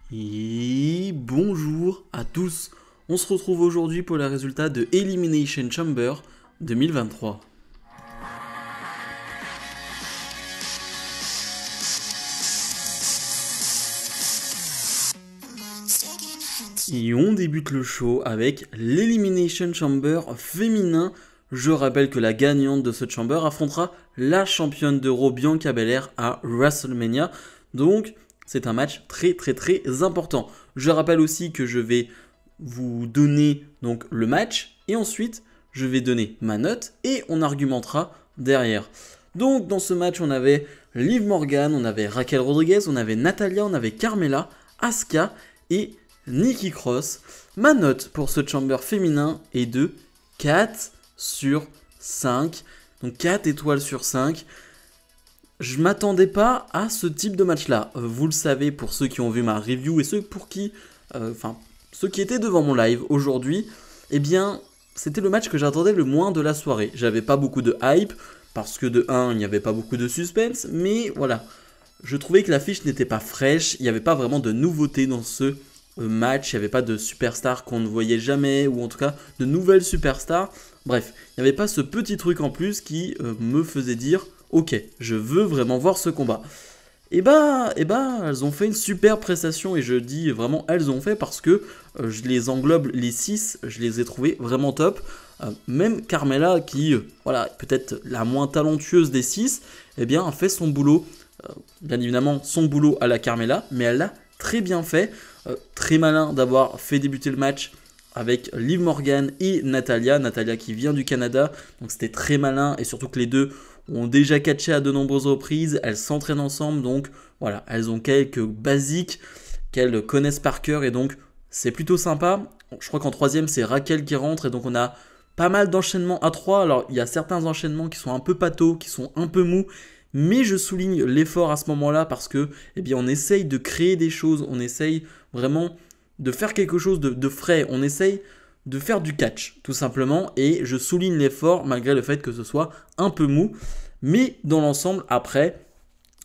Et bonjour à tous, on se retrouve aujourd'hui pour les résultats de Elimination Chamber 2023. Et on débute le show avec l'Elimination Chamber féminin. Je rappelle que la gagnante de ce chamber affrontera la championne d'Euro Bianca Belair à WrestleMania. Donc c'est un match très important. Je rappelle aussi que je vais vous donner donc le match et ensuite je vais donner ma note et on argumentera derrière. Donc dans ce match on avait Liv Morgan, on avait Raquel Rodriguez, on avait Natalya, on avait Carmella, Asuka et Nikki Cross. Ma note pour ce chamber féminin est de 4 sur 5. Donc 4 étoiles sur 5. Je m'attendais pas à ce type de match-là. Vous le savez pour ceux qui ont vu ma review et ceux qui étaient devant mon live aujourd'hui, eh bien, c'était le match que j'attendais le moins de la soirée. J'avais pas beaucoup de hype parce que de 1, il n'y avait pas beaucoup de suspense, mais voilà. Je trouvais que l'affiche n'était pas fraîche, il n'y avait pas vraiment de nouveauté dans ce match, il n'y avait pas de superstars qu'on ne voyait jamais, ou en tout cas de nouvelles superstars. Bref, il n'y avait pas ce petit truc en plus qui me faisait dire « Ok, je veux vraiment voir ce combat ». Et bah, elles ont fait une super prestation, et je dis vraiment elles ont fait parce que je les englobe les 6, je les ai trouvés vraiment top. Même Carmella qui, voilà, peut-être la moins talentueuse des 6, eh bien a fait son boulot. Bien évidemment son boulot à la Carmella, mais elle l'a très bien fait. Très malin d'avoir fait débuter le match avec Liv Morgan et Natalya. Natalya qui vient du Canada, donc c'était très malin et surtout que les deux ont déjà catché à de nombreuses reprises. Elles s'entraînent ensemble, donc voilà, elles ont quelques basiques qu'elles connaissent par cœur et donc c'est plutôt sympa. Je crois qu'en troisième c'est Raquel qui rentre et donc on a pas mal d'enchaînements à 3. Alors il y a certains enchaînements qui sont un peu pato, qui sont un peu mous. Mais je souligne l'effort à ce moment-là parce que, eh bien, on essaye de créer des choses, on essaye vraiment de faire quelque chose de frais, on essaye de faire du catch, tout simplement. Et je souligne l'effort malgré le fait que ce soit un peu mou. Mais dans l'ensemble, après,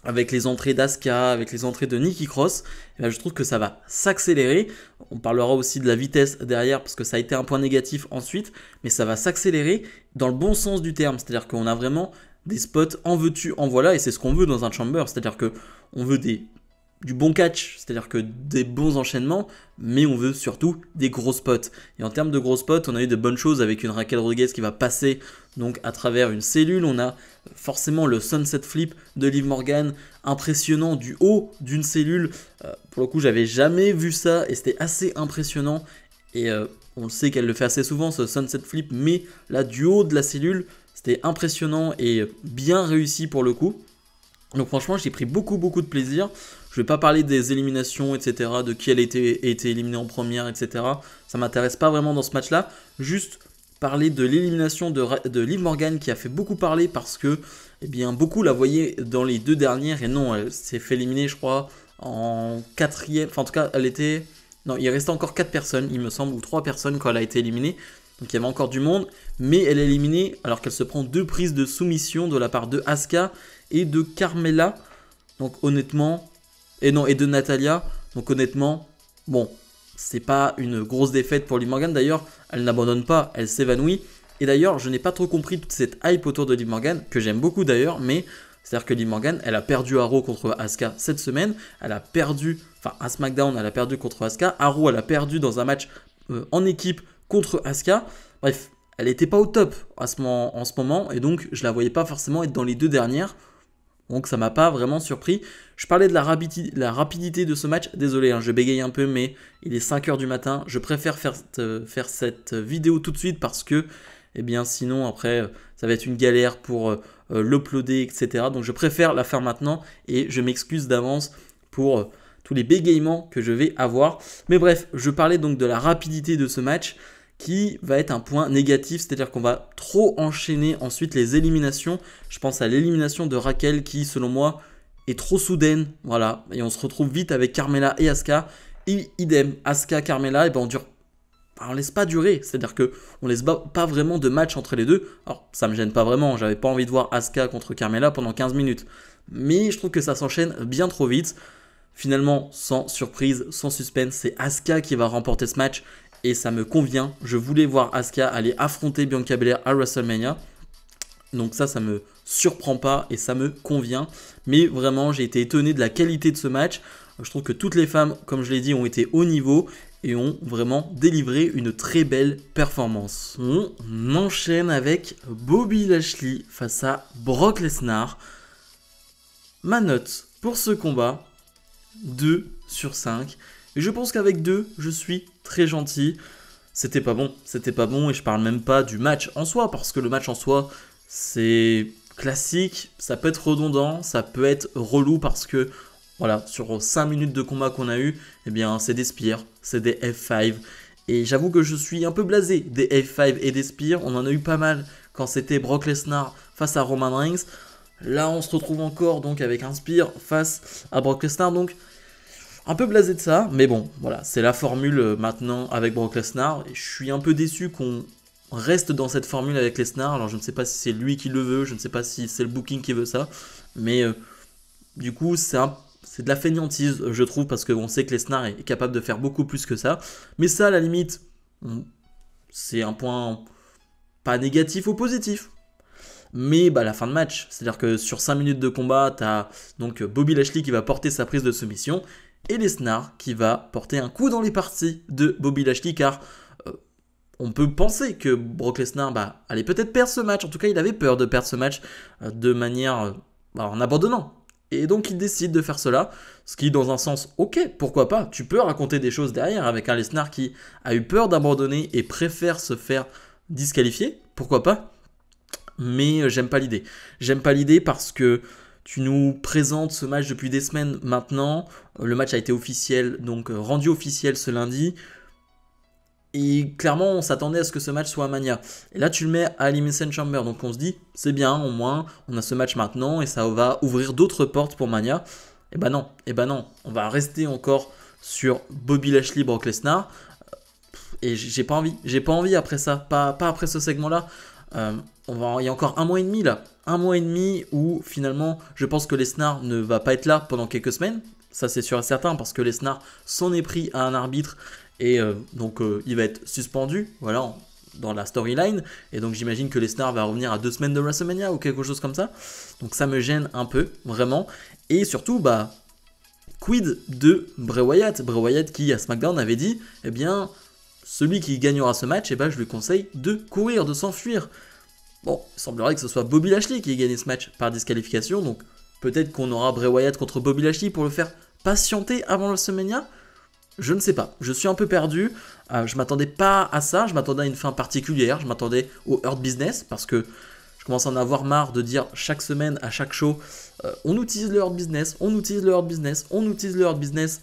avec les entrées d'Asuka, avec les entrées de Nikki Cross, eh bien, je trouve que ça va s'accélérer. On parlera aussi de la vitesse derrière parce que ça a été un point négatif ensuite, mais ça va s'accélérer dans le bon sens du terme. C'est-à-dire qu'on a vraiment des spots en veux-tu, en voilà, et c'est ce qu'on veut dans un chamber, c'est-à-dire que on veut du bon catch, c'est-à-dire que des bons enchaînements, mais on veut surtout des gros spots. Et en termes de gros spots, on a eu de bonnes choses avec une Raquel Rodriguez qui va passer donc à travers une cellule. On a forcément le sunset flip de Liv Morgan, impressionnant du haut d'une cellule. Pour le coup, j'avais jamais vu ça et c'était assez impressionnant. Et on le sait qu'elle le fait assez souvent, ce sunset flip, mais là, du haut de la cellule, c'était impressionnant et bien réussi pour le coup. Donc franchement, j'ai pris beaucoup de plaisir. Je ne vais pas parler des éliminations, etc., de qui elle a été éliminée en première, etc. Ça ne m'intéresse pas vraiment dans ce match-là. Juste parler de l'élimination de Liv Morgan qui a fait beaucoup parler parce que, eh bien, beaucoup la voyaient dans les deux dernières. Et non, elle s'est fait éliminer, je crois, en quatrième. Enfin, en tout cas, elle était... Non, il restait encore 4 personnes, il me semble, ou 3 personnes quand elle a été éliminée. Donc il y avait encore du monde, mais elle est éliminée alors qu'elle se prend 2 prises de soumission de la part de Asuka et de Carmella. Donc honnêtement, et de Natalya. Donc honnêtement, bon, c'est pas une grosse défaite pour Liv Morgan. D'ailleurs, elle n'abandonne pas, elle s'évanouit. Et d'ailleurs, je n'ai pas trop compris toute cette hype autour de Liv Morgan, que j'aime beaucoup d'ailleurs, mais c'est-à-dire que Liv Morgan, elle a perdu à Raw contre Asuka cette semaine. Elle a perdu, enfin à SmackDown, elle a perdu contre Asuka. À Raw, elle a perdu dans un match en équipe contre Asuka. Bref, elle n'était pas au top en ce moment et donc je la voyais pas forcément être dans les 2 dernières. Donc ça m'a pas vraiment surpris. Je parlais de la rapidité de ce match. Désolé, je bégaye un peu, mais il est 5h du matin. Je préfère faire cette vidéo tout de suite parce que, eh bien, sinon après, ça va être une galère pour l'uploader, etc. Donc je préfère la faire maintenant et je m'excuse d'avance pour tous les bégaiements que je vais avoir. Mais bref, je parlais donc de la rapidité de ce match qui va être un point négatif, c'est-à-dire qu'on va trop enchaîner ensuite les éliminations. Je pense à l'élimination de Raquel qui, selon moi, est trop soudaine, voilà, et on se retrouve vite avec Carmella et Asuka, et idem, Asuka, Carmella, et ben on laisse pas durer, c'est-à-dire qu'on laisse pas vraiment de match entre les deux. Alors ça me gêne pas vraiment, j'avais pas envie de voir Asuka contre Carmella pendant 15 minutes, mais je trouve que ça s'enchaîne bien trop vite. Finalement, sans surprise, sans suspense, c'est Asuka qui va remporter ce match et ça me convient. Je voulais voir Asuka aller affronter Bianca Belair à WrestleMania. Donc ça me surprend pas et ça me convient. Mais vraiment, j'ai été étonné de la qualité de ce match. Je trouve que toutes les femmes, comme je l'ai dit, ont été au niveau et ont vraiment délivré une très belle performance. On enchaîne avec Bobby Lashley face à Brock Lesnar. Ma note pour ce combat, 2 sur 5. Et je pense qu'avec 2, je suis très gentil. C'était pas bon et je parle même pas du match en soi, parce que le match en soi, c'est classique, ça peut être redondant, ça peut être relou parce que, voilà, sur 5 minutes de combat qu'on a eu, eh bien, c'est des spears, c'est des F5. Et j'avoue que je suis un peu blasé des F5 et des spears. On en a eu pas mal quand c'était Brock Lesnar face à Roman Reigns. Là, on se retrouve encore donc avec un spear face à Brock Lesnar. Donc, un peu blasé de ça. Mais bon, voilà, c'est la formule maintenant avec Brock Lesnar. Et je suis un peu déçu qu'on reste dans cette formule avec Lesnar. Alors, je ne sais pas si c'est lui qui le veut. Je ne sais pas si c'est le booking qui veut ça. Mais du coup, c'est de la fainéantise, je trouve, parce qu'on sait que Lesnar est capable de faire beaucoup plus que ça. Mais ça, à la limite, c'est un point pas négatif ou positif. Mais la fin de match, c'est-à-dire que sur 5 minutes de combat, tu as donc Bobby Lashley qui va porter sa prise de soumission et Lesnar qui va porter un coup dans les parties de Bobby Lashley, car on peut penser que Brock Lesnar allait peut-être perdre ce match. En tout cas, il avait peur de perdre ce match de manière en abandonnant. Et donc il décide de faire cela, ce qui dans un sens, ok, pourquoi pas, tu peux raconter des choses derrière avec un Lesnar qui a eu peur d'abandonner et préfère se faire disqualifier, pourquoi pas. Mais j'aime pas l'idée. J'aime pas l'idée parce que tu nous présentes ce match depuis des semaines maintenant. Le match a été officiel, donc rendu officiel ce lundi. Et clairement, on s'attendait à ce que ce match soit à Mania. Et là, tu le mets à Elimination Chamber. Donc on se dit, c'est bien, au moins, on a ce match maintenant et ça va ouvrir d'autres portes pour Mania. Et non, on va rester encore sur Bobby Lashley, Brock Lesnar. Et j'ai pas envie après ça, pas après ce segment-là. Il y a encore un mois et demi là. Un mois et demi où finalement je pense que Lesnar ne va pas être là pendant quelques semaines. Ça c'est sûr et certain parce que Lesnar s'en est pris à un arbitre et donc il va être suspendu dans la storyline. Et donc j'imagine que Lesnar va revenir à 2 semaines de WrestleMania ou quelque chose comme ça. Donc ça me gêne un peu vraiment. Et surtout quid de Bray Wyatt. Bray Wyatt qui à SmackDown avait dit celui qui gagnera ce match, je lui conseille de courir, de s'enfuir. Bon, il semblerait que ce soit Bobby Lashley qui ait gagné ce match par disqualification, donc peut-être qu'on aura Bray Wyatt contre Bobby Lashley pour le faire patienter avant WrestleMania. Je ne sais pas, je suis un peu perdu, je m'attendais pas à ça, je m'attendais à une fin particulière, je m'attendais au Hurt Business, parce que je commence à en avoir marre de dire chaque semaine, à chaque show, on utilise le Hurt Business, on utilise le Hurt Business, on utilise le Hurt Business,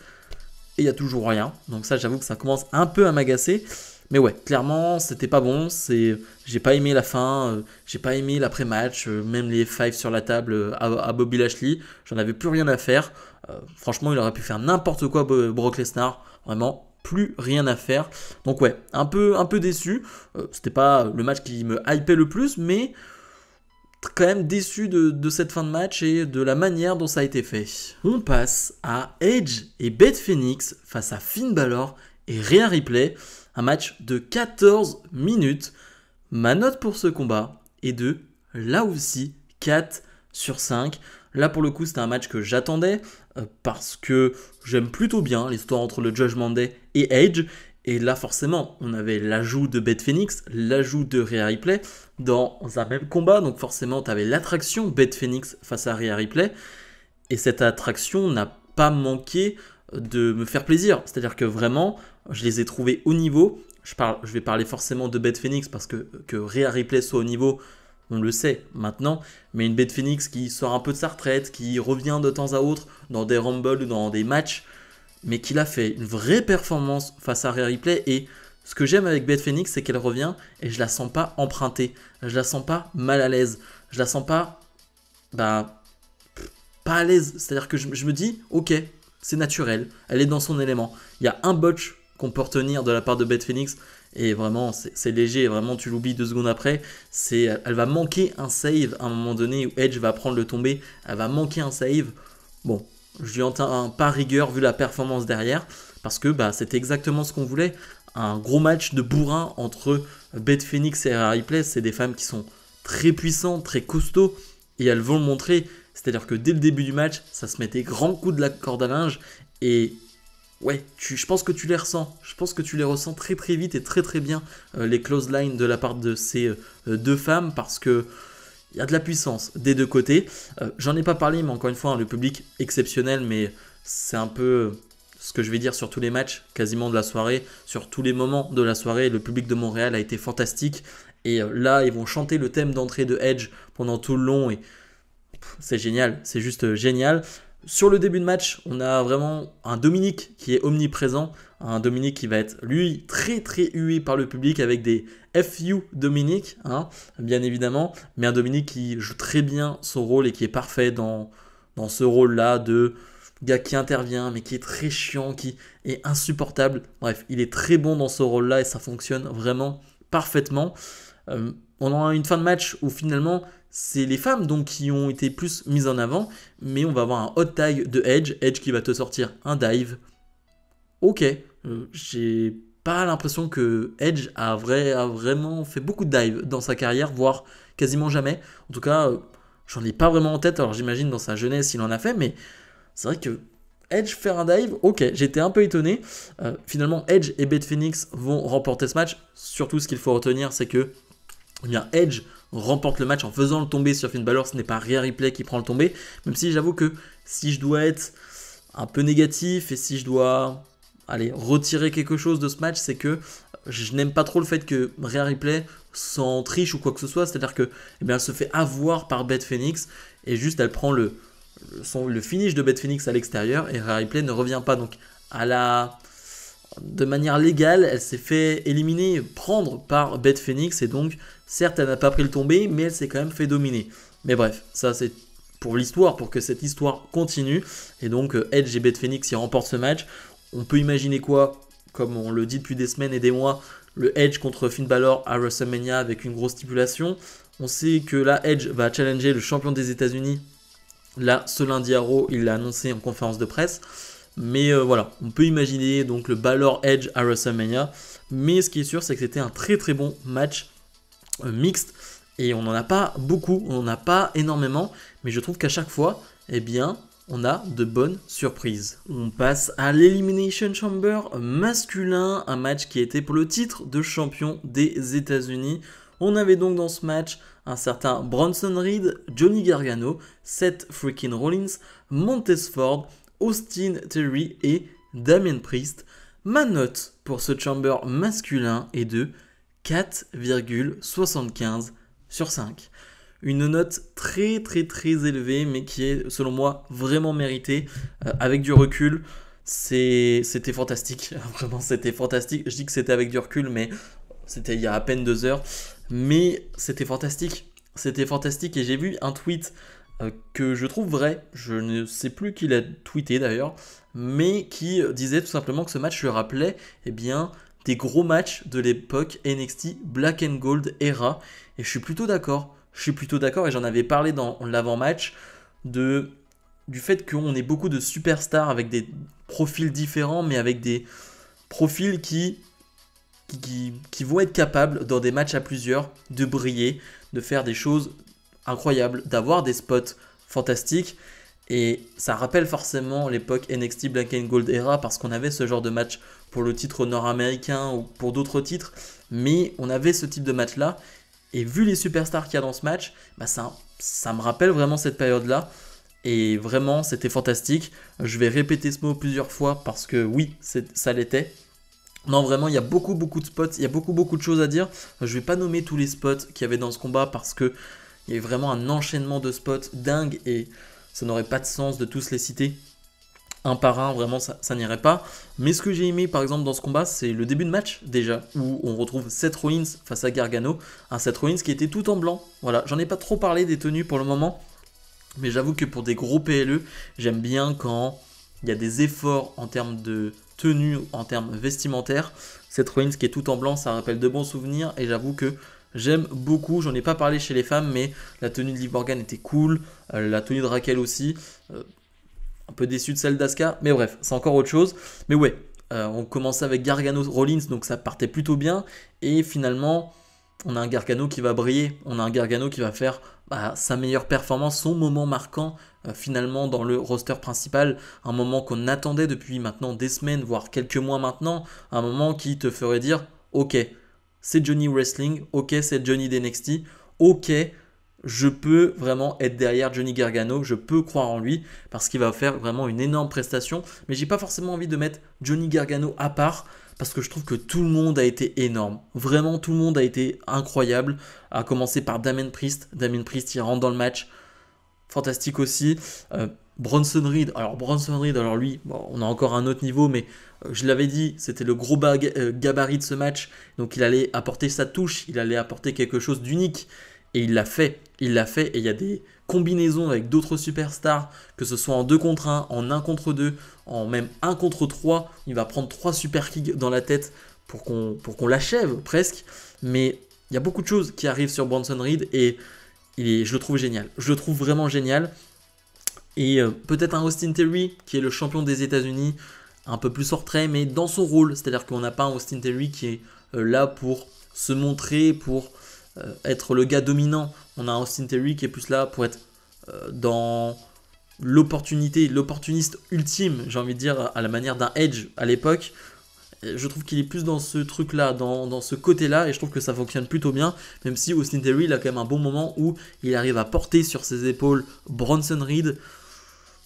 et il n'y a toujours rien. Donc ça, j'avoue que ça commence un peu à m'agacer. Mais ouais, clairement, c'était pas bon. J'ai pas aimé la fin, j'ai pas aimé l'après-match, même les F5 sur la table à Bobby Lashley. J'en avais plus rien à faire. Franchement, il aurait pu faire n'importe quoi, Brock Lesnar. Vraiment, plus rien à faire. Donc ouais, un peu déçu. C'était pas le match qui me hypait le plus, mais quand même déçu de cette fin de match et de la manière dont ça a été fait. On passe à Edge et Beth Phoenix face à Finn Balor et Rhea Ripley. Un match de 14 minutes. Ma note pour ce combat est de, là aussi, 4 sur 5. Là, pour le coup, c'était un match que j'attendais parce que j'aime plutôt bien l'histoire entre le Judgment Day et Edge. Et là, forcément, on avait l'ajout de Beth Phoenix, l'ajout de Rhea Ripley dans un même combat. Donc forcément, tu avais l'attraction Beth Phoenix face à Rhea Ripley. Et cette attraction n'a pas manqué de me faire plaisir. C'est-à-dire que vraiment, je les ai trouvés au niveau. Je vais parler forcément de Beth Phoenix parce que Rhea Ripley soit au niveau, on le sait maintenant. Mais une Beth Phoenix qui sort un peu de sa retraite, qui revient de temps à autre dans des Rumble ou dans des matchs, mais qu'il a fait une vraie performance face à Rhea Ripley. Et ce que j'aime avec Beth Phoenix, c'est qu'elle revient et je la sens pas empruntée. Je la sens pas mal à l'aise. Je la sens pas à l'aise. C'est-à-dire que je me dis, ok, c'est naturel, elle est dans son élément. Il y a un botch qu'on peut retenir de la part de Beth Phoenix et vraiment c'est léger, vraiment tu l'oublies 2 secondes après. Elle va manquer un save à un moment donné où Edge va prendre le tombé, elle va manquer un save. Bon, Je lui entends pas rigueur vu la performance derrière, parce que c'était exactement ce qu'on voulait. Un gros match de bourrin entre Beth Phoenix et Rhea Ripley. C'est des femmes qui sont très puissantes, très costauds, et elles vont le montrer. C'est-à-dire que dès le début du match, ça se met des grands coups de la corde à linge, et ouais, je pense que tu les ressens. Je pense que tu les ressens très très vite et très très bien, les close lines de la part de ces deux femmes, parce que il y a de la puissance des deux côtés. J'en ai pas parlé, mais encore une fois, le public exceptionnel, mais c'est un peu ce que je vais dire sur tous les matchs, quasiment de la soirée, sur tous les moments de la soirée. Le public de Montréal a été fantastique. Et là, ils vont chanter le thème d'entrée de Edge pendant tout le long. Et c'est génial, c'est juste génial. Sur le début de match, on a vraiment un Dominic qui est omniprésent. Un Dominic qui va être, lui, très très hué par le public avec des FU Dominic, bien évidemment. Mais un Dominic qui joue très bien son rôle et qui est parfait dans ce rôle-là de gars qui intervient, mais qui est très chiant, qui est insupportable. Bref, il est très bon dans ce rôle-là et ça fonctionne vraiment parfaitement. On a une fin de match où finalement c'est les femmes donc qui ont été plus mises en avant, mais on va avoir un hot tag de Edge qui va te sortir un dive. Ok, j'ai pas l'impression que Edge a vraiment fait beaucoup de dives dans sa carrière, voire quasiment jamais. En tout cas, j'en ai pas vraiment en tête, alors j'imagine dans sa jeunesse il en a fait, mais c'est vrai que Edge faire un dive, ok, j'étais un peu étonné. Finalement, Edge et Beth Phoenix vont remporter ce match. Surtout, ce qu'il faut retenir, c'est que Edge remporte le match en faisant le tombé sur Finn Balor. Ce n'est pas Rhea Ripley qui prend le tombé. Même si j'avoue que si je dois être un peu négatif et si je dois retirer quelque chose de ce match, c'est que je n'aime pas trop le fait que Rhea Ripley s'en triche ou quoi que ce soit. C'est-à-dire que elle se fait avoir par Beth Phoenix et juste elle prend le finish de Beth Phoenix à l'extérieur et Rhea Ripley ne revient pas. Donc de manière légale, elle s'est fait prendre par Beth Phoenix et donc certes elle n'a pas pris le tombé, mais elle s'est quand même fait dominer. Mais bref, ça c'est pour l'histoire, pour que cette histoire continue. Et donc Edge et Beth Phoenix y remportent ce match. On peut imaginer quoi, comme on le dit depuis des semaines et des mois, le Edge contre Finn Balor à WrestleMania avec une grosse stipulation. On sait que là Edge va challenger le champion des États-Unis. Là, ce lundi à Raw, il l'a annoncé en conférence de presse. Mais voilà, on peut imaginer donc le Balor Edge à WrestleMania. Mais ce qui est sûr, c'est que c'était un très très bon match mixte. Et on n'en a pas beaucoup, on n'en a pas énormément. Mais je trouve qu'à chaque fois, on a de bonnes surprises. On passe à l'Elimination Chamber masculin. Un match qui était pour le titre de champion des États-Unis. On avait donc dans ce match un certain Bronson Reed, Johnny Gargano, Seth freaking Rollins, Montez Ford, Austin Theory et Damien Priest. Ma note pour ce chamber masculin est de 4,75 sur 5. Une note très très très élevée, mais qui est selon moi vraiment méritée. Avec du recul, c'était fantastique. Vraiment, c'était fantastique. Je dis que c'était avec du recul, mais c'était il y a à peine 2 heures. Mais c'était fantastique. C'était fantastique et j'ai vu un tweet que je trouve vrai. Je ne sais plus qui l'a tweeté d'ailleurs, mais qui disait tout simplement que ce match lui rappelait des gros matchs de l'époque NXT Black and Gold era. Et je suis plutôt d'accord. Et j'en avais parlé dans l'avant-match du fait qu'on ait beaucoup de superstars avec des profils différents, mais avec des profils qui vont être capables dans des matchs à plusieurs de briller, de faire des choses incroyables, d'avoir des spots fantastiques. Et ça rappelle forcément l'époque NXT Black and Gold era parce qu'on avait ce genre de match pour le titre nord-américain ou pour d'autres titres, mais on avait ce type de match là. Et vu les superstars qu'il y a dans ce match, ça me rappelle vraiment cette période-là. Et vraiment, c'était fantastique. Je vais répéter ce mot plusieurs fois parce que oui, ça l'était. Non, vraiment, il y a beaucoup de spots, il y a beaucoup de choses à dire. Je ne vais pas nommer tous les spots qu'il y avait dans ce combat parce qu'il y avait vraiment un enchaînement de spots dingue et ça n'aurait pas de sens de tous les citer un par un, vraiment ça n'irait pas. Mais ce que j'ai aimé par exemple dans ce combat, c'est le début de match déjà, où on retrouve Seth Rollins face à Gargano, un Seth Rollins qui était tout en blanc. Voilà, j'en ai pas trop parlé des tenues pour le moment, mais j'avoue que pour des gros PLE, j'aime bien quand il y a des efforts en termes de tenue, en termes vestimentaires. Seth Rollins qui est tout en blanc, ça rappelle de bons souvenirs, et j'avoue que j'aime beaucoup. J'en ai pas parlé chez les femmes, mais la tenue de Liv Morgan était cool, la tenue de Raquel aussi. Un peu déçu de celle d'Asuka, mais bref, c'est encore autre chose. Mais ouais, on commençait avec Gargano Rollins, donc ça partait plutôt bien. Et finalement, on a un Gargano qui va briller. On a un Gargano qui va faire sa meilleure performance, son moment marquant finalement dans le roster principal. Un moment qu'on attendait depuis maintenant des semaines, voire quelques mois maintenant. Un moment qui te ferait dire, ok, c'est Johnny Wrestling, ok, c'est Johnny d'NXT, ok, je peux vraiment être derrière Johnny Gargano, je peux croire en lui parce qu'il va faire vraiment une énorme prestation. Mais j'ai pas forcément envie de mettre Johnny Gargano à part parce que je trouve que tout le monde a été énorme. Vraiment, tout le monde a été incroyable. À commencer par Damien Priest. Damien Priest, il rentre dans le match. Fantastique aussi. Bronson Reed. Alors lui, bon, on a encore un autre niveau, mais je l'avais dit, c'était le gros gabarit de ce match. Donc il allait apporter sa touche, il allait apporter quelque chose d'unique. Et il l'a fait. Il l'a fait. Et il y a des combinaisons avec d'autres superstars, que ce soit en 2 contre 1, en 1 contre 2, en même 1 contre 3. Il va prendre 3 super kicks dans la tête pour qu'on l'achève presque. Mais il y a beaucoup de choses qui arrivent sur Bronson Reed et je le trouve génial. Je le trouve vraiment génial. Et peut-être un Austin Theory qui est le champion des États-Unis, un peu plus hors trait, mais dans son rôle. C'est-à-dire qu'on n'a pas un Austin Theory qui est là pour se montrer, pour être le gars dominant. On a un Austin Theory qui est plus là pour être dans l'opportuniste ultime, j'ai envie de dire, à la manière d'un Edge à l'époque. Je trouve qu'il est plus dans ce truc-là, dans ce côté-là, et je trouve que ça fonctionne plutôt bien, même si Austin Theory, il a quand même un bon moment où il arrive à porter sur ses épaules Bronson Reed.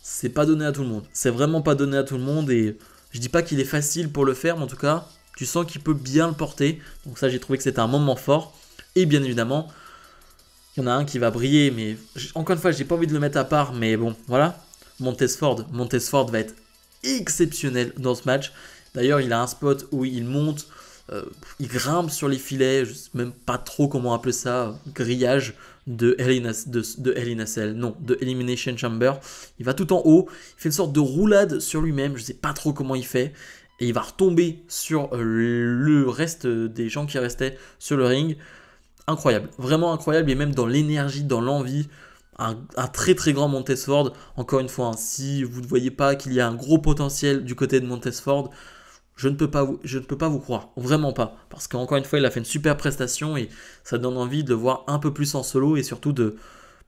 C'est pas donné à tout le monde. C'est vraiment pas donné à tout le monde, et je dis pas qu'il est facile pour le faire, mais en tout cas, tu sens qu'il peut bien le porter. Donc ça, j'ai trouvé que c'était un moment fort. Et bien évidemment, il y en a un qui va briller, mais encore une fois, j'ai pas envie de le mettre à part, mais bon, voilà. Montez Ford va être exceptionnel dans ce match. D'ailleurs, il a un spot où il monte, il grimpe sur les filets, je sais même pas trop comment appeler ça, grillage de Elimination Chamber. Il va tout en haut, il fait une sorte de roulade sur lui-même, je sais pas trop comment il fait. Et il va retomber sur le reste des gens qui restaient sur le ring. Incroyable, vraiment incroyable, et même dans l'énergie, dans l'envie, un très très grand Montesford. Encore une fois, si vous ne voyez pas qu'il y a un gros potentiel du côté de Montesford, je ne peux pas vous croire, vraiment pas, parce qu'encore une fois, il a fait une super prestation et ça donne envie de le voir un peu plus en solo et surtout de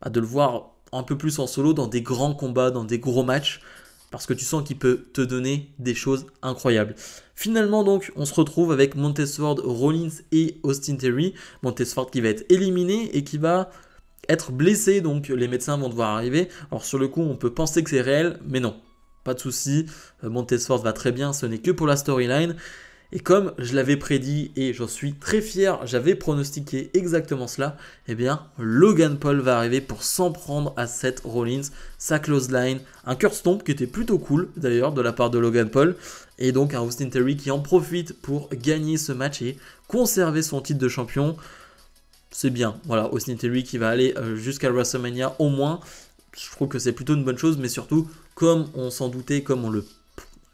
le voir un peu plus en solo dans des grands combats, dans des gros matchs, parce que tu sens qu'il peut te donner des choses incroyables. Finalement donc, on se retrouve avec Montesford, Rollins et Austin Theory. Montesford qui va être éliminé et qui va être blessé, donc les médecins vont devoir arriver. Alors sur le coup, on peut penser que c'est réel, mais non, pas de souci. Montesford va très bien, ce n'est que pour la storyline. Et comme je l'avais prédit et j'en suis très fier, j'avais pronostiqué exactement cela, eh bien Logan Paul va arriver pour s'en prendre à Seth Rollins, sa close line, un Kurt Stomp qui était plutôt cool d'ailleurs de la part de Logan Paul, et donc un Austin Theory qui en profite pour gagner ce match et conserver son titre de champion. C'est bien, voilà, Austin Theory qui va aller jusqu'à WrestleMania au moins, je trouve que c'est plutôt une bonne chose, mais surtout, comme on s'en doutait, comme on le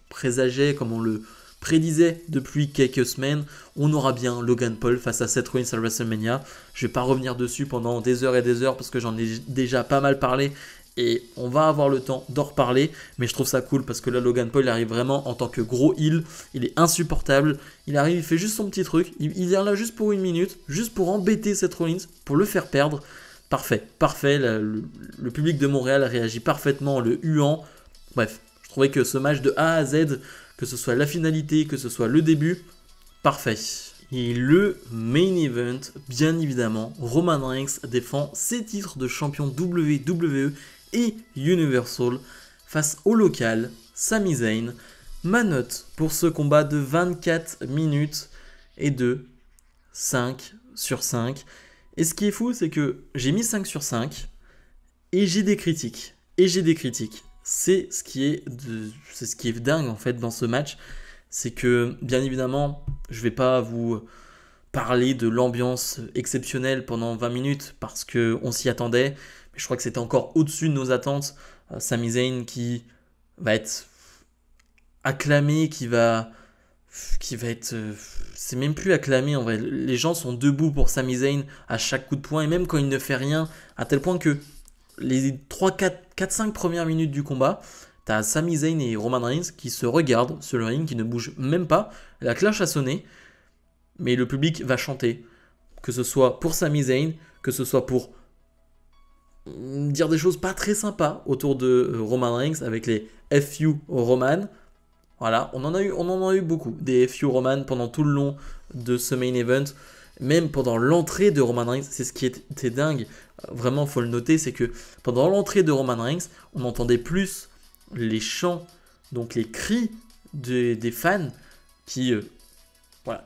présageait, comme on le prédisait depuis quelques semaines, on aura bien Logan Paul face à Seth Rollins à WrestleMania. Je vais pas revenir dessus pendant des heures et des heures parce que j'en ai déjà pas mal parlé et on va avoir le temps d'en reparler, mais je trouve ça cool parce que là Logan Paul il arrive vraiment en tant que gros heel, il est insupportable, il arrive, il fait juste son petit truc, il vient là juste pour une minute, juste pour embêter Seth Rollins, pour le faire perdre. Parfait, le public de Montréal réagit parfaitement en le huant. Bref, je trouvais que ce match de A à Z, que ce soit la finalité, que ce soit le début, parfait. Et le main event, bien évidemment, Roman Reigns défend ses titres de champion WWE et Universal face au local Sami Zayn. Ma note pour ce combat de 24 minutes est de 5 sur 5. Et ce qui est fou, c'est que j'ai mis 5 sur 5 et j'ai des critiques. C'est ce qui est dingue en fait dans ce match. C'est que bien évidemment, je vais pas vous parler de l'ambiance exceptionnelle pendant 20 minutes parce qu'on s'y attendait. Mais je crois que c'était encore au-dessus de nos attentes. Sami Zayn qui va être acclamé, qui va être... c'est même plus acclamé en vrai. Les gens sont debout pour Sami Zayn à chaque coup de poing et même quand il ne fait rien, à tel point que les 3, 4, 5 premières minutes du combat, t'as Sami Zayn et Roman Reigns qui se regardent sur le ring, qui ne bougent même pas. La cloche a sonné, mais le public va chanter. Que ce soit pour Sami Zayn, que ce soit pour dire des choses pas très sympas autour de Roman Reigns avec les FU Roman. Voilà, on en a eu beaucoup, des FU Roman pendant tout le long de ce main event. Même pendant l'entrée de Roman Reigns, c'est ce qui était dingue. Vraiment, faut le noter, c'est que pendant l'entrée de Roman Reigns, on entendait plus les chants, donc les cris des fans qui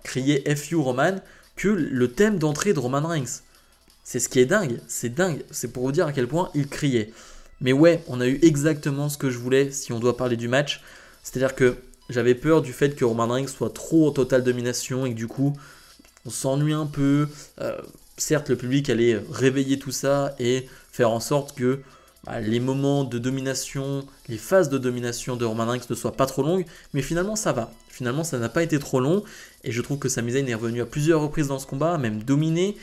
criaient FU Roman que le thème d'entrée de Roman Reigns. C'est ce qui est dingue, c'est pour vous dire à quel point il criait. Mais ouais, on a eu exactement ce que je voulais si on doit parler du match. C'est-à-dire que j'avais peur du fait que Roman Reigns soit trop en totale domination et que du coup, on s'ennuie un peu. Certes, le public allait réveiller tout ça et faire en sorte que les moments de domination, les phases de domination de Roman Reigns ne soient pas trop longues, mais finalement ça va. Finalement, ça n'a pas été trop long et je trouve que Sami Zayn est revenu à plusieurs reprises dans ce combat, même dominé.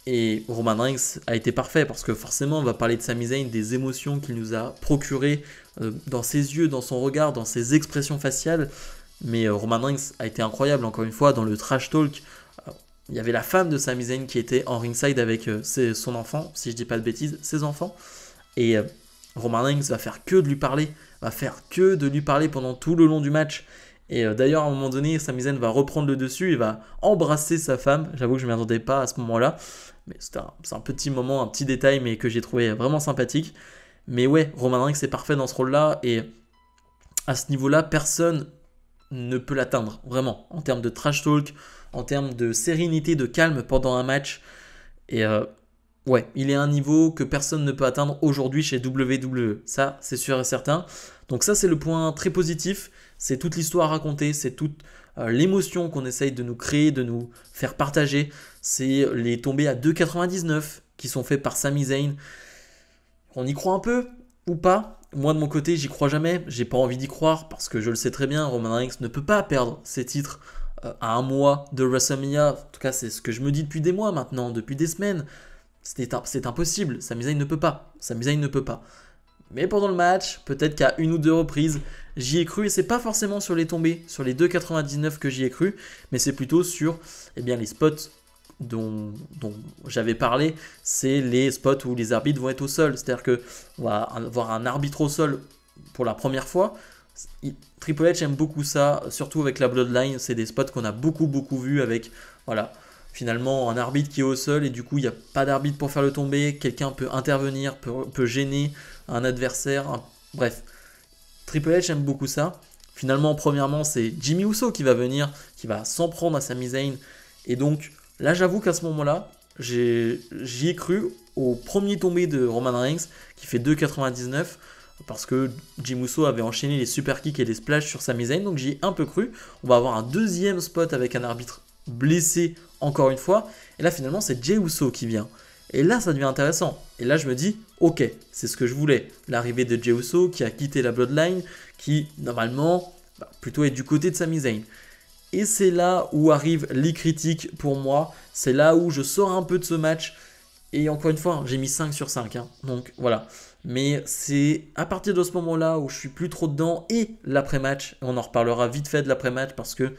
Et Roman Reigns a été parfait parce que forcément on va parler de Sami Zayn, des émotions qu'il nous a procurées dans ses yeux, dans son regard, dans ses expressions faciales. Mais Roman Reigns a été incroyable encore une fois dans le trash talk. Il y avait la femme de Sami Zayn qui était en ringside avec son enfant, si je dis pas de bêtises, ses enfants. Et Roman Reigns va faire que de lui parler, pendant tout le long du match. Et d'ailleurs, à un moment donné, Sami Zayn va reprendre le dessus, il va embrasser sa femme. J'avoue que je ne m'y attendais pas à ce moment-là. Mais c'est un petit moment, un petit détail, mais que j'ai trouvé vraiment sympathique. Mais ouais, Roman Reigns est parfait dans ce rôle-là. Et à ce niveau-là, personne ne peut l'atteindre, vraiment. En termes de trash talk, en termes de sérénité, de calme pendant un match. Et ouais, il est à un niveau que personne ne peut atteindre aujourd'hui chez WWE. Ça, c'est sûr et certain. Donc ça, c'est le point très positif. C'est toute l'histoire racontée, c'est toute l'émotion qu'on essaye de nous créer, de nous faire partager. C'est les tombées à 2,99 qui sont faites par Sami Zayn. On y croit un peu ou pas? Moi, de mon côté, j'y crois jamais. J'ai pas envie d'y croire parce que je le sais très bien, Roman Reigns ne peut pas perdre ses titres à un mois de WrestleMania. En tout cas, c'est ce que je me dis depuis des mois maintenant, depuis des semaines. C'est impossible. Sami Zayn ne peut pas. Mais pendant le match, peut-être qu'à une ou deux reprises, j'y ai cru. Et c'est pas forcément sur les tombées, sur les 2,99 que j'y ai cru, mais c'est plutôt sur les spots dont j'avais parlé. C'est les spots où les arbitres vont être au sol. C'est-à-dire qu'on va avoir un arbitre au sol pour la première fois. Triple H aime beaucoup ça, surtout avec la Bloodline. C'est des spots qu'on a beaucoup vus avec, finalement un arbitre qui est au sol et du coup il n'y a pas d'arbitre pour faire le tomber, quelqu'un peut intervenir, peut gêner un adversaire, bref. Triple H aime beaucoup ça. Finalement, premièrement, c'est Jimmy Uso qui va venir, qui va s'en prendre à Sami Zayn. Et donc, là, j'avoue qu'à ce moment-là, j'y ai cru au premier tombé de Roman Reigns qui fait 2,99 parce que Jimmy Uso avait enchaîné les super kicks et les splashs sur Sami Zayn. Donc, j'y ai un peu cru. On va avoir un deuxième spot avec un arbitre blessé encore une fois. Et là, finalement, c'est Jey Uso qui vient. Et là, ça devient intéressant. Et là, je me dis, ok, c'est ce que je voulais. L'arrivée de Jey Uso qui a quitté la Bloodline, qui, normalement, plutôt est du côté de Sami Zayn. Et c'est là où arrivent les critiques pour moi. C'est là où je sors un peu de ce match. Et encore une fois, j'ai mis 5 sur 5. Donc, voilà. Mais c'est à partir de ce moment-là où je suis plus trop dedans. Et l'après-match, on en reparlera vite fait de l'après-match parce que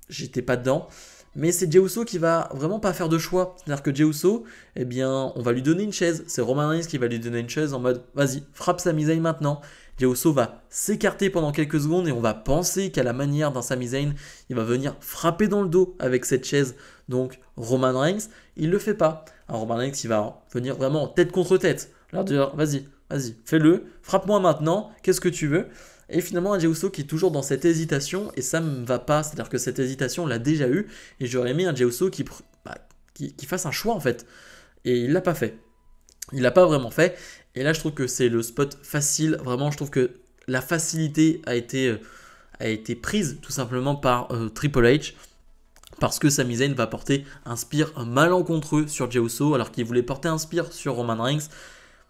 j'étais pas dedans. Mais c'est Jey Uso qui va vraiment pas faire de choix. C'est-à-dire que Jey Uso, on va lui donner une chaise. C'est Roman Reigns qui va lui donner une chaise en mode vas-y, frappe Sami Zayn maintenant. Jey Uso va s'écarter pendant quelques secondes et on va penser qu'à la manière d'un Sami Zayn, il va venir frapper dans le dos avec cette chaise. Donc Roman Reigns, il le fait pas. Alors, Roman Reigns, il va venir vraiment tête contre tête. Là, dire vas-y, fais-le, frappe-moi maintenant, qu'est-ce que tu veux? Et finalement, un Jey Uso qui est toujours dans cette hésitation, et ça ne me va pas. C'est-à-dire que cette hésitation, on l'a déjà eu, et j'aurais aimé un Jey Uso qui fasse un choix, en fait. Et il ne l'a pas fait. Il l'a pas vraiment fait. Et là, je trouve que c'est le spot facile. Vraiment, je trouve que la facilité a été prise, tout simplement, par Triple H. Parce que Sami Zayn va porter un spear malencontreux sur Jey Uso, alors qu'il voulait porter un spear sur Roman Reigns.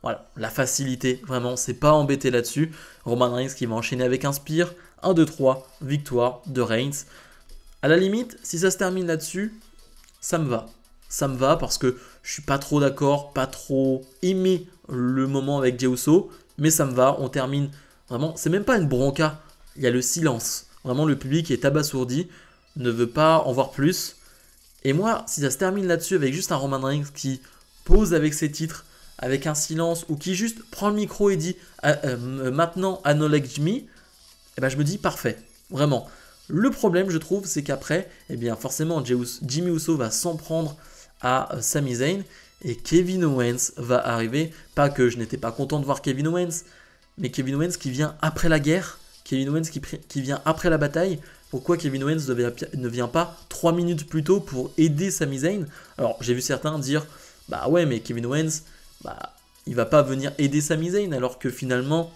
Voilà, la facilité, vraiment, c'est pas embêté là-dessus. Roman Reigns qui va enchaîner avec un spear, 1, 2, 3, victoire de Reigns. À la limite, si ça se termine là-dessus, ça me va. Ça me va parce que je suis pas trop d'accord, pas trop aimé le moment avec Jey Uso, mais ça me va. On termine Vraiment, c'est même pas une bronca. Il y a le silence. Vraiment, le public est abasourdi, ne veut pas en voir plus. Et moi, si ça se termine là-dessus avec juste un Roman Reigns qui pose avec ses titres, avec un silence, ou qui juste prend le micro et dit maintenant acknowledge me, eh ben je me dis parfait, vraiment. Le problème, je trouve, c'est qu'après, eh bien forcément, Jimmy Uso va s'en prendre à Sami Zayn et Kevin Owens va arriver. Pas que je n'étais pas content de voir Kevin Owens, mais Kevin Owens qui vient après la guerre, Kevin Owens qui vient après la bataille. Pourquoi Kevin Owens ne vient pas 3 minutes plus tôt pour aider Sami Zayn? Alors j'ai vu certains dire, bah ouais mais Kevin Owens, bah il va pas venir aider Sami Zayn alors que finalement,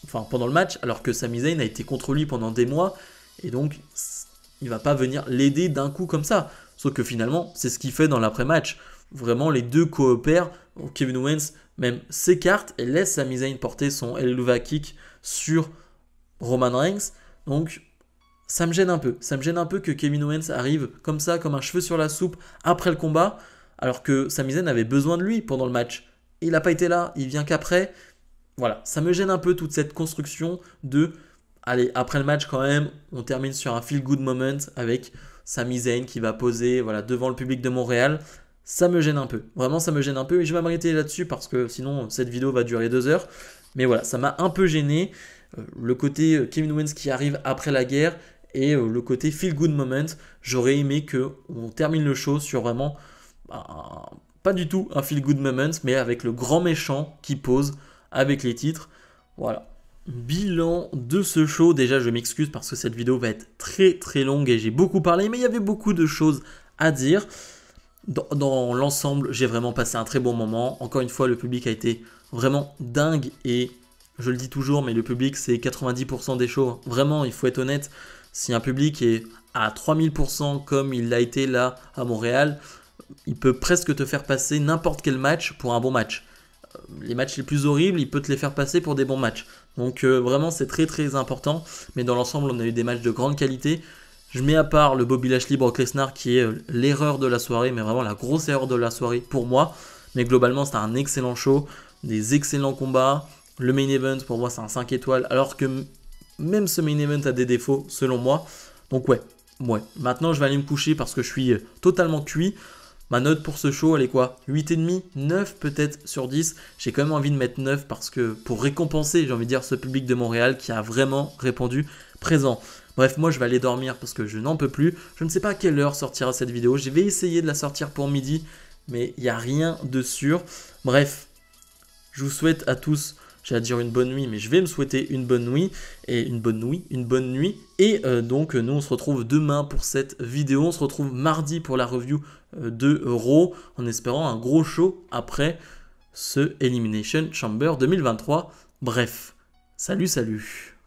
enfin pendant le match, alors que Sami Zayn a été contre lui pendant des mois, et donc il va pas venir l'aider d'un coup comme ça. Sauf que finalement, c'est ce qu'il fait dans l'après-match. Vraiment, les deux coopèrent. Kevin Owens même s'écarte et laisse Sami Zayn porter son Helluva Kick sur Roman Reigns. Donc ça me gêne un peu. Ça me gêne un peu que Kevin Owens arrive comme ça, comme un cheveu sur la soupe, après le combat, alors que Sami Zayn avait besoin de lui pendant le match. Il n'a pas été là, il vient qu'après. Voilà, ça me gêne un peu toute cette construction de... Allez, après le match quand même, on termine sur un feel-good moment avec Sami Zayn qui va poser voilà, devant le public de Montréal. Ça me gêne un peu. Vraiment, ça me gêne un peu. Et je vais m'arrêter là-dessus parce que sinon, cette vidéo va durer 2 heures. Mais voilà, ça m'a un peu gêné. Le côté Kevin Owens qui arrive après la guerre et le côté feel-good moment. J'aurais aimé qu'on termine le show sur vraiment... pas du tout un feel-good moment, mais avec le grand méchant qui pose avec les titres. Voilà. Bilan de ce show. Déjà, je m'excuse parce que cette vidéo va être très très longue et j'ai beaucoup parlé, mais il y avait beaucoup de choses à dire. Dans l'ensemble, j'ai vraiment passé un très bon moment. Encore une fois, le public a été vraiment dingue et je le dis toujours, mais le public, c'est 90% des shows. Vraiment, il faut être honnête. Si un public est à 3000% comme il l'a été là à Montréal, il peut presque te faire passer n'importe quel match pour un bon match. Les matchs les plus horribles, il peut te les faire passer pour des bons matchs. Donc vraiment, c'est très très important. Mais dans l'ensemble, on a eu des matchs de grande qualité. Je mets à part le Bobby Lashley Brock Lesnar qui est l'erreur de la soirée, mais vraiment la grosse erreur de la soirée pour moi. Mais globalement, c'était un excellent show, des excellents combats. Le main event, pour moi, c'est un 5 étoiles, alors que même ce main event a des défauts, selon moi. Donc ouais. Maintenant, je vais aller me coucher parce que je suis totalement cuit. Ma note pour ce show, elle est quoi? 8,5, 9 peut-être sur 10. J'ai quand même envie de mettre 9 parce que pour récompenser, j'ai envie de dire, ce public de Montréal qui a vraiment répondu présent. Bref, moi je vais aller dormir parce que je n'en peux plus. Je ne sais pas à quelle heure sortira cette vidéo. Je vais essayer de la sortir pour midi, mais il n'y a rien de sûr. Bref, je vous souhaite à tous, j'allais dire une bonne nuit, mais je vais me souhaiter une bonne nuit. Et une bonne nuit. Et donc nous on se retrouve demain pour cette vidéo. On se retrouve mardi pour la review de Raw, en espérant un gros show après ce Elimination Chamber 2023. Bref, salut.